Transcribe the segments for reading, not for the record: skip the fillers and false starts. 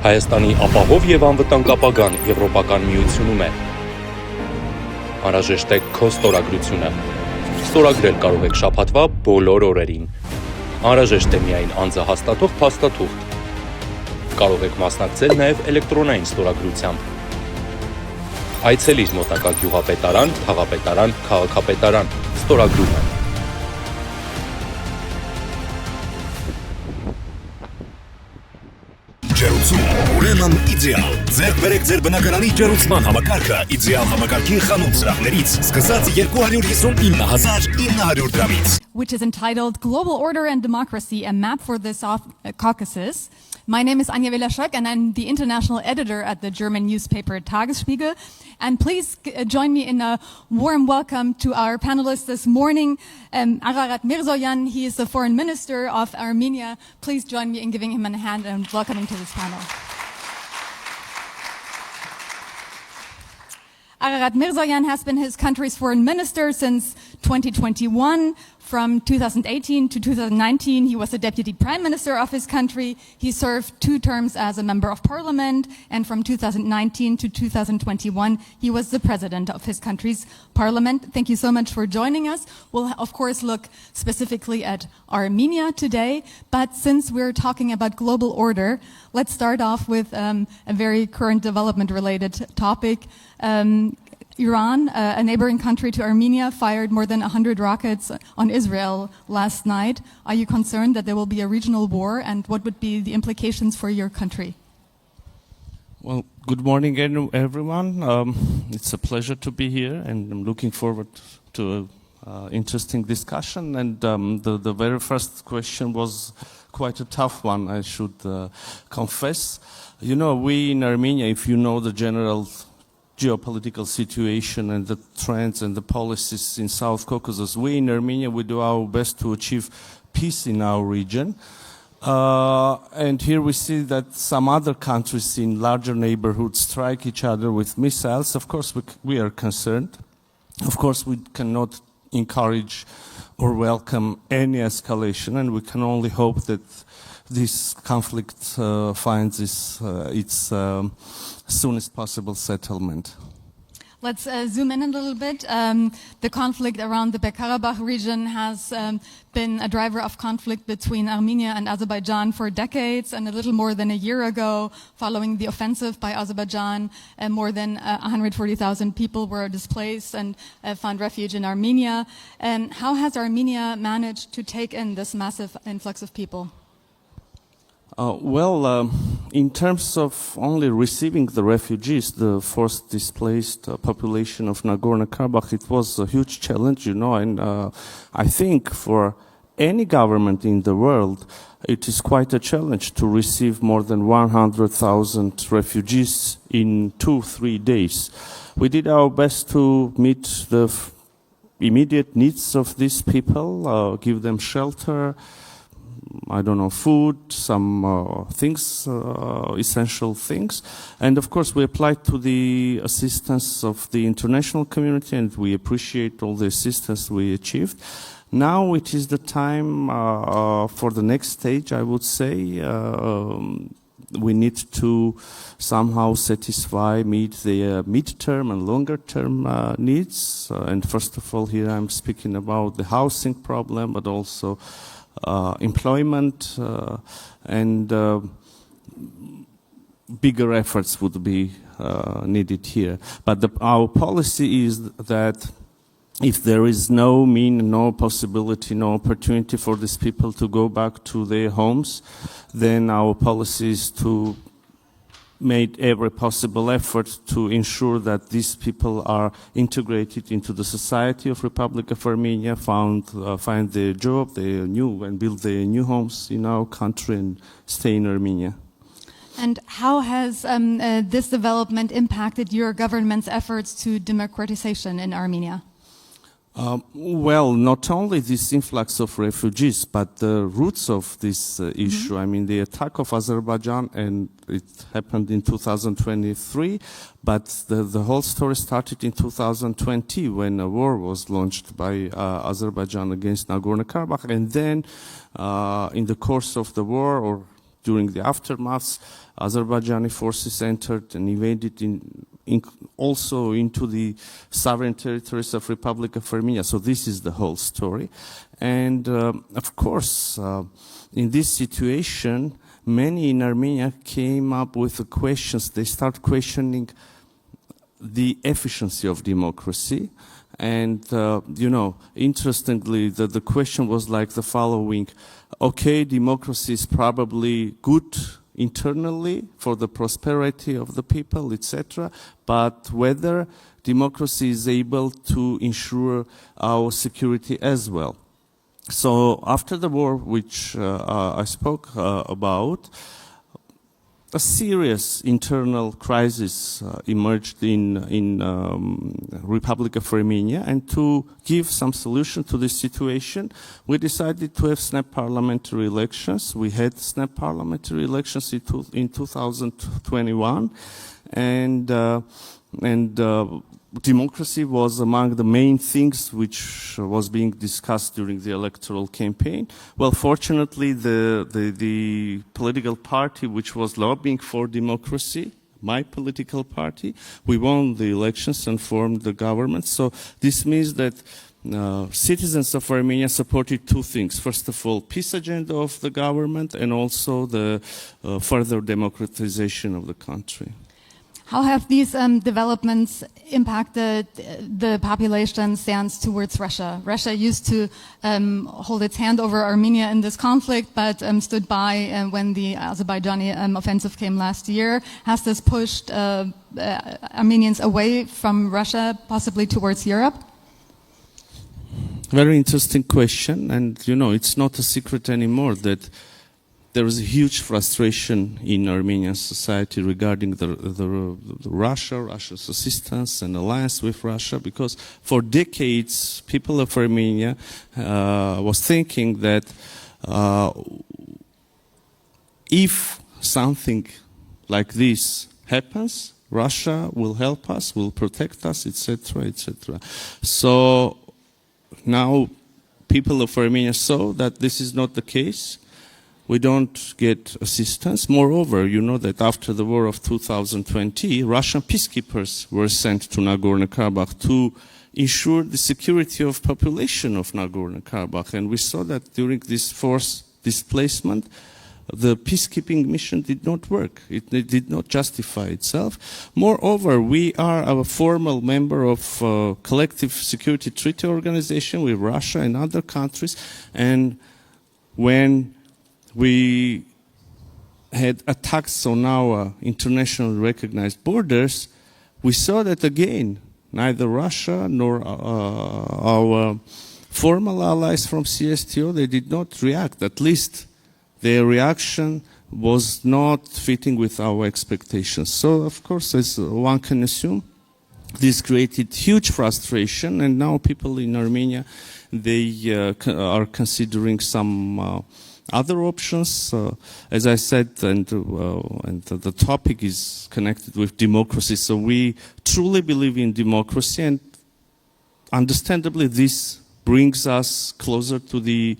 Հայաստանի ապահով եւ անվտանգ ապագան Եվրոպական միությունում է։ Անհրաժեշտ է քո ստորագրությունը։ Ստորագրել կարող եք շաբաթվա բոլոր օրերին։ Անհրաժեշտ է միայն անձը հաստատող փաստաթուղթ։ Կարող եք մասնակցել նաեւ էլեկտրոնային ստորագրությամբ։ Այցելիր մոտակա գյուղապետարան, քաղաքապետարան, քաղաքապետարան։ Ստորագրումը։ Ուրեմն իդեալ։ Ձեր բերեք ձեր բնակարանի ջերուցման համակարգը իդեալ համակարգի խանութ սրահներից սկսած 259,900 դրամից. Which is entitled Global Order and Democracy, a Map for the South Caucasus. My name is Anja Velashuk, and I'm the international editor at the German newspaper Tagesspiegel. And please join me in a warm welcome to our panelists this morning. Ararat Mիրզոյան, he is the foreign minister of Armenia. Please join me in giving him a hand and welcoming to this panel. Ararat Mիրզոյան has been his country's foreign minister since 2021. From 2018 to 2019, he was the deputy prime minister of his country. He served 2 terms as a member of parliament. And from 2019 to 2021, he was the president of his country's parliament. Thank you so much for joining us. We'll, of course, look specifically at Armenia today. But since we're talking about global order, let's start off with a very current development-related topic. Iran, a neighboring country to Armenia, fired more than 100 rockets on Israel last night. Are you concerned that there will be a regional war, and what would be the implications for your country? Well, good morning, everyone. It's a pleasure to be here, and I'm looking forward to an interesting discussion. And the very first question was quite a tough one, I should confess. You know, we in Armenia, if you know the general geopolitical situation and the trends and the policies in South Caucasus, we in Armenia, we do our best to achieve peace in our region. And here we see that some other countries in larger neighborhoods strike each other with missiles. Of course, we are concerned. Of course, we cannot encourage or welcome any escalation, and we can only hope that this conflict finds its soonest possible settlement. Let's zoom in a little bit. The conflict around the Karabakh region has been a driver of conflict between Armenia and Azerbaijan for decades, and a little more than a year ago, following the offensive by Azerbaijan, more than 140,000 people were displaced and found refuge in Armenia. How has Armenia managed to take in this massive influx of people? In terms of only receiving the refugees, the forced displaced population of Nagorno-Karabakh, it was a huge challenge, you know, and I think for any government in the world, it is quite a challenge to receive more than 100,000 refugees in 2-3 days. We did our best to meet the immediate needs of these people, give them shelter, I don't know, food, some things, essential things. And of course, we applied to the assistance of the international community, and we appreciate all the assistance we achieved. Now it is the time for the next stage, I would say. We need to somehow meet the mid-term and longer-term needs. And first of all, here I'm speaking about the housing problem, but also employment and bigger efforts would be needed here. But our policy is that if there is no possibility, no opportunity for these people to go back to their homes, then our policy is to make every possible effort to ensure that these people are integrated into the society of Republic of Armenia, find their job, and build their new homes in our country and stay in Armenia. And how has this development impacted your government's efforts to democratization in Armenia? Not only this influx of refugees, but the roots of this issue. I mean, the attack of Azerbaijan, and it happened in 2023, but the whole story started in 2020 when a war was launched by Azerbaijan against Nagorno-Karabakh. And then in the course of the war, or during the aftermath, Azerbaijani forces entered and invaded also into the sovereign territories of Republic of Armenia. So this is the whole story. And of course, in this situation, many in Armenia came up with the questions. They start questioning the efficiency of democracy. And, interestingly, the question was like the following. Okay, democracy is probably good internally for the prosperity of the people, etc. But whether democracy is able to ensure our security as well. So after the war, which I spoke about, a serious internal crisis emerged in Republic of Armenia, and to give some solution to this situation, we decided to have snap parliamentary elections. We had snap parliamentary elections in 2021, and democracy was among the main things which was being discussed during the electoral campaign. Well, fortunately, the political party which was lobbying for democracy, my political party, we won the elections and formed the government. So this means that citizens of Armenia supported two things. First of all, peace agenda of the government, and also the further democratization of the country. How have these developments impacted the population's stance towards Russia? Russia used to hold its hand over Armenia in this conflict, but stood by when the Azerbaijani offensive came last year. Has this pushed Armenians away from Russia, possibly towards Europe? Very interesting question, and it's not a secret anymore that there is a huge frustration in Armenian society regarding the Russia's assistance and alliance with Russia, because for decades people of Armenia was thinking that if something like this happens, Russia will help us, will protect us, etc., etc. So now people of Armenia saw that this is not the case. We don't get assistance. Moreover, you know that after the war of 2020, Russian peacekeepers were sent to Nagorno-Karabakh to ensure the security of population of Nagorno-Karabakh. And we saw that during this forced displacement, the peacekeeping mission did not work. It did not justify itself. Moreover, we are a formal member of a collective security treaty organization with Russia and other countries. And when we had attacks on our internationally recognized borders, we saw that again, neither Russia nor our formal allies from CSTO, they did not react. At least their reaction was not fitting with our expectations. So, of course, as one can assume, this created huge frustration, and now people in Armenia, they are considering some other options. As I said, and the topic is connected with democracy. So we truly believe in democracy, and understandably this brings us closer to the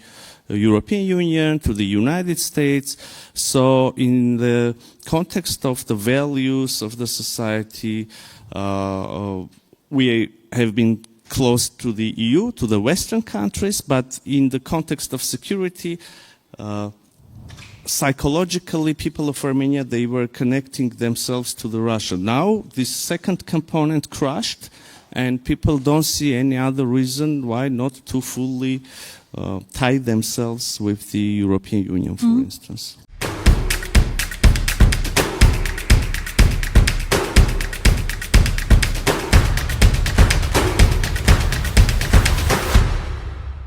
European Union, to the United States. So in the context of the values of the society, we have been close to the EU, to the Western countries, but in the context of security, psychologically, people of Armenia, they were connecting themselves to the Russia. Now, this second component crashed, and people don't see any other reason why not to fully tie themselves with the European Union, for instance.